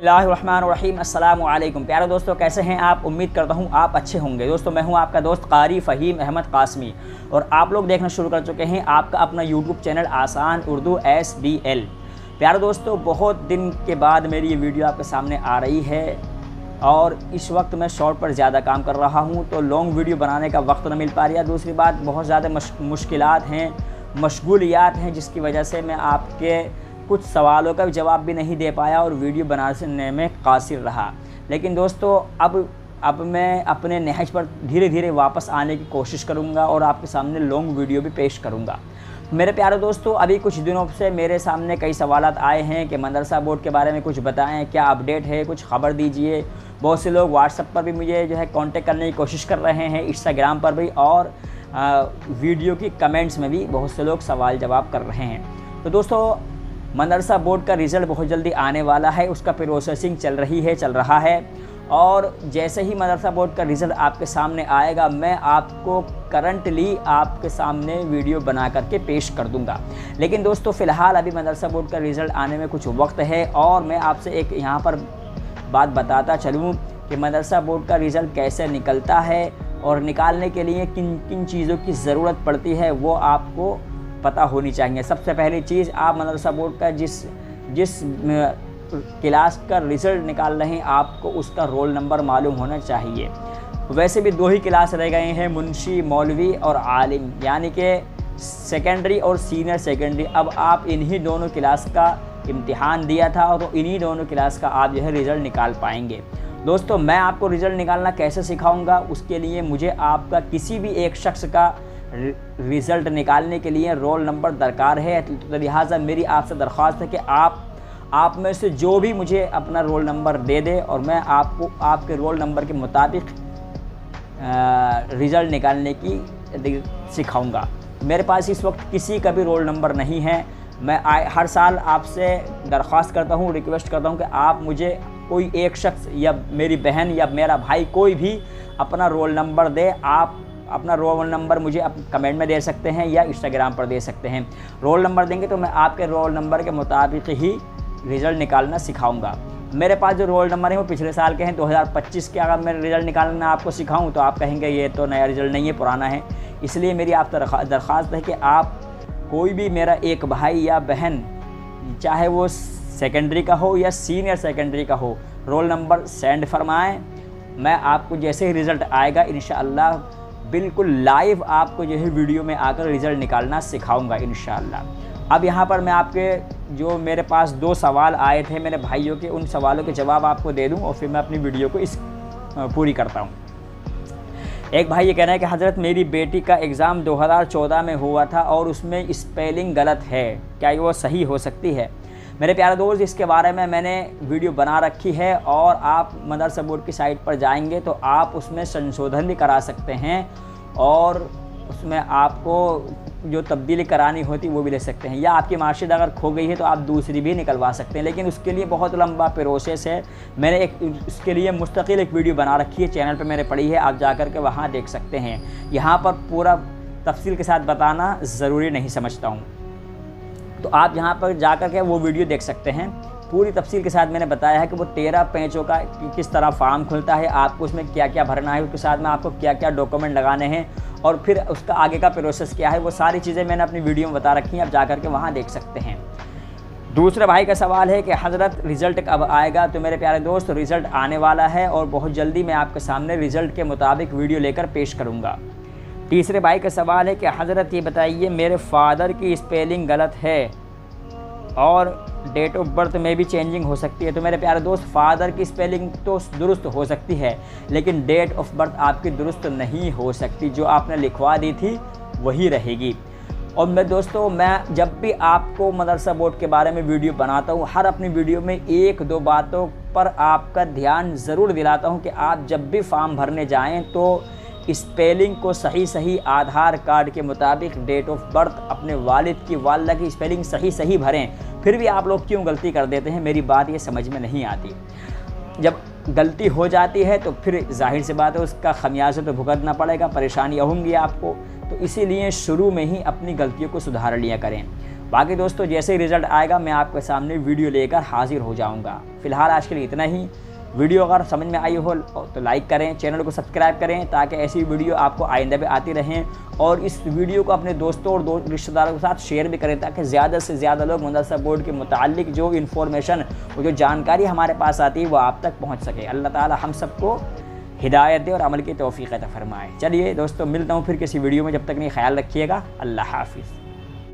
बिस्मिल्लाहिर्रहमानिर्रहीम। अस्सलामु अलैकुम। प्यारे दोस्तों, कैसे हैं आप? उम्मीद करता हूं आप अच्छे होंगे। दोस्तों, मैं हूं आपका दोस्त कारी फ़हीम अहमद कासमी और आप लोग देखना शुरू कर चुके हैं आपका अपना यूट्यूब चैनल आसान उर्दू SBL। प्यारे दोस्तों, बहुत दिन के बाद मेरी ये वीडियो आपके सामने आ रही है और इस वक्त मैं शॉर्ट पर ज़्यादा काम कर रहा हूँ, तो लॉन्ग वीडियो बनाने का वक्त न मिल पा रहा है। दूसरी बात, बहुत ज़्यादा मुश्किलात हैं, मशगूलियात हैं, जिसकी वजह से मैं आपके कुछ सवालों का जवाब भी नहीं दे पाया और वीडियो बनाने में कासिर रहा। लेकिन दोस्तों, अब मैं अपने नहज पर धीरे धीरे वापस आने की कोशिश करूंगा और आपके सामने लॉन्ग वीडियो भी पेश करूंगा। मेरे प्यारे दोस्तों, अभी कुछ दिनों से मेरे सामने कई सवालात आए हैं कि मदरसा बोर्ड के बारे में कुछ बताएं, क्या अपडेट है, कुछ खबर दीजिए। बहुत से लोग व्हाट्सएप पर भी मुझे कांटेक्ट करने की कोशिश कर रहे हैं, इंस्टाग्राम पर भी, और वीडियो की कमेंट्स में भी बहुत से लोग सवाल जवाब कर रहे हैं। तो दोस्तों, मदरसा बोर्ड का रिज़ल्ट बहुत जल्दी आने वाला है, उसका प्रोसेसिंग चल रहा है और जैसे ही मदरसा बोर्ड का रिज़ल्ट आपके सामने आएगा, मैं आपको करंटली आपके सामने वीडियो बना करके पेश कर दूंगा। लेकिन दोस्तों, फ़िलहाल अभी मदरसा बोर्ड का रिज़ल्ट आने में कुछ वक्त है और मैं आपसे एक यहाँ पर बात बताता चलूँ कि मदरसा बोर्ड का रिज़ल्ट कैसे निकलता है और निकालने के लिए किन किन चीज़ों की ज़रूरत पड़ती है, वो आपको पता होनी चाहिए। सबसे पहली चीज़, आप मदरसा बोर्ड का जिस क्लास का रिज़ल्ट निकाल रहे हैं, आपको उसका रोल नंबर मालूम होना चाहिए। वैसे भी दो ही क्लास रह गए हैं, मुंशी, मौलवी और आलिम, यानी कि सेकेंडरी और सीनियर सेकेंडरी। अब आप इन्हीं दोनों क्लास का इम्तिहान दिया था तो इन्हीं दोनों क्लास का आप रिज़ल्ट निकाल पाएंगे। दोस्तों, मैं आपको रिज़ल्ट निकालना कैसे सिखाऊंगा, उसके लिए मुझे आपका किसी भी एक शख्स का रिज़ल्ट निकालने के लिए रोल नंबर दरकार है। तो लिहाजा मेरी आपसे दरख्वास्त है कि आप में से जो भी मुझे अपना रोल नंबर दे दे और मैं आपको आपके रोल नंबर के मुताबिक रिज़ल्ट निकालने की सिखाऊंगा। मेरे पास इस वक्त किसी का भी रोल नंबर नहीं है। मैं हर साल आपसे दरख्वास्त करता हूँ, रिक्वेस्ट करता हूँ कि आप मुझे कोई एक शख्स या मेरी बहन या मेरा भाई कोई भी अपना रोल नंबर दे। आप अपना रोल नंबर मुझे कमेंट में दे सकते हैं या इंस्टाग्राम पर दे सकते हैं। रोल नंबर देंगे तो मैं आपके रोल नंबर के मुताबिक ही रिज़ल्ट निकालना सिखाऊंगा। मेरे पास जो रोल नंबर है वो पिछले साल के हैं, 2025 के। अगर मैं रिज़ल्ट निकालना आपको सिखाऊं तो आप कहेंगे ये तो नया रिज़ल्ट नहीं है, पुराना है। इसलिए मेरी आप दरख्वास्त है कि आप कोई भी मेरा एक भाई या बहन, चाहे वो सेकेंडरी का हो या सीनियर सेकेंडरी का हो, रोल नंबर सेंड फरमाएँ। मैं आपको जैसे ही रिज़ल्ट आएगा इंशाअल्लाह बिल्कुल लाइव आपको वीडियो में आकर रिज़ल्ट निकालना सिखाऊंगा इंशाअल्लाह। अब यहाँ पर मैं आपके जो मेरे पास दो सवाल आए थे मेरे भाइयों के, उन सवालों के जवाब आपको दे दूँ और फिर मैं अपनी वीडियो को पूरी करता हूँ। एक भाई ये कह रहा है कि हज़रत, मेरी बेटी का एग्ज़ाम 2014 में हुआ था और उसमें स्पेलिंग गलत है, क्या वो सही हो सकती है? मेरे प्यारे दोस्त, इसके बारे में मैंने वीडियो बना रखी है और आप मदरसा बोर्ड की साइट पर जाएंगे तो आप उसमें संशोधन भी करा सकते हैं और उसमें आपको जो तब्दीली करानी होती वो भी ले सकते हैं, या आपकी मार्कशीट अगर खो गई है तो आप दूसरी भी निकलवा सकते हैं। लेकिन उसके लिए बहुत लंबा प्रोसेस है। मैंने इसके लिए मुस्तकिल एक वीडियो बना रखी है, चैनल पर मेरे पड़ी है, आप जा कर के वहाँ देख सकते हैं। यहाँ पर पूरा तफसील के साथ बताना ज़रूरी नहीं समझता हूँ, तो आप यहाँ पर जा कर के वो वीडियो देख सकते हैं। पूरी तफसील के साथ मैंने बताया है कि वो 13 पेजों का किस तरह फॉर्म खुलता है, आपको उसमें क्या क्या भरना है, उसके साथ में आपको क्या क्या डॉक्यूमेंट लगाने हैं और फिर उसका आगे का प्रोसेस क्या है, वो सारी चीज़ें मैंने अपनी वीडियो में बता रखी हैं, आप जा कर के वहाँ देख सकते हैं। दूसरे भाई का सवाल है कि हज़रत, रिज़ल्ट कब आएगा? तो मेरे प्यारे दोस्त, रिज़ल्ट आने वाला है और बहुत जल्दी मैं आपके सामने रिज़ल्ट के मुताबिक वीडियो लेकर पेश करूँगा। तीसरे भाई का सवाल है कि हज़रत, ये बताइए, मेरे फादर की स्पेलिंग गलत है और डेट ऑफ बर्थ में भी चेंजिंग हो सकती है। तो मेरे प्यारे दोस्त, फादर की स्पेलिंग तो दुरुस्त हो सकती है लेकिन डेट ऑफ बर्थ आपकी दुरुस्त नहीं हो सकती। जो आपने लिखवा दी थी वही रहेगी। और मैं जब भी आपको मदरसा बोर्ड के बारे में वीडियो बनाता हूँ, हर अपनी वीडियो में एक दो बातों पर आपका ध्यान ज़रूर दिलाता हूँ कि आप जब भी फॉर्म भरने जाएँ तो स्पेलिंग को सही आधार कार्ड के मुताबिक, डेट ऑफ बर्थ, अपने वालिद की वालिदा की स्पेलिंग सही भरें। फिर भी आप लोग क्यों गलती कर देते हैं, मेरी बात ये समझ में नहीं आती। जब गलती हो जाती है तो फिर जाहिर सी बात है उसका खमियाजा तो भुगतना पड़ेगा, परेशानियाँ होंगी आपको। तो इसीलिए शुरू में ही अपनी गलतियों को सुधार लिया करें। बाकी दोस्तों जैसे ही रिज़ल्ट आएगा मैं आपके सामने वीडियो लेकर हाजिर हो जाऊँगा। फ़िलहाल आज के लिए इतना ही। वीडियो अगर समझ में आई हो तो लाइक करें, चैनल को सब्सक्राइब करें ताकि ऐसी वीडियो आपको आइंदा भी आती रहें, और इस वीडियो को अपने दोस्तों और रिश्तेदारों के साथ शेयर भी करें ताकि ज़्यादा से ज़्यादा लोग मदरसा बोर्ड के मुताल्लिक जो इन्फॉर्मेशन, वो जो जानकारी हमारे पास आती है वो आप तक पहुँच सके। अल्लाह ताला हम सबको हिदायत दे और अमल की तौफीक अता फरमाए। चलिए दोस्तों, मिलता हूँ फिर किसी वीडियो में, जब तक नहीं ख्याल रखिएगा। अल्लाह हाफिज़।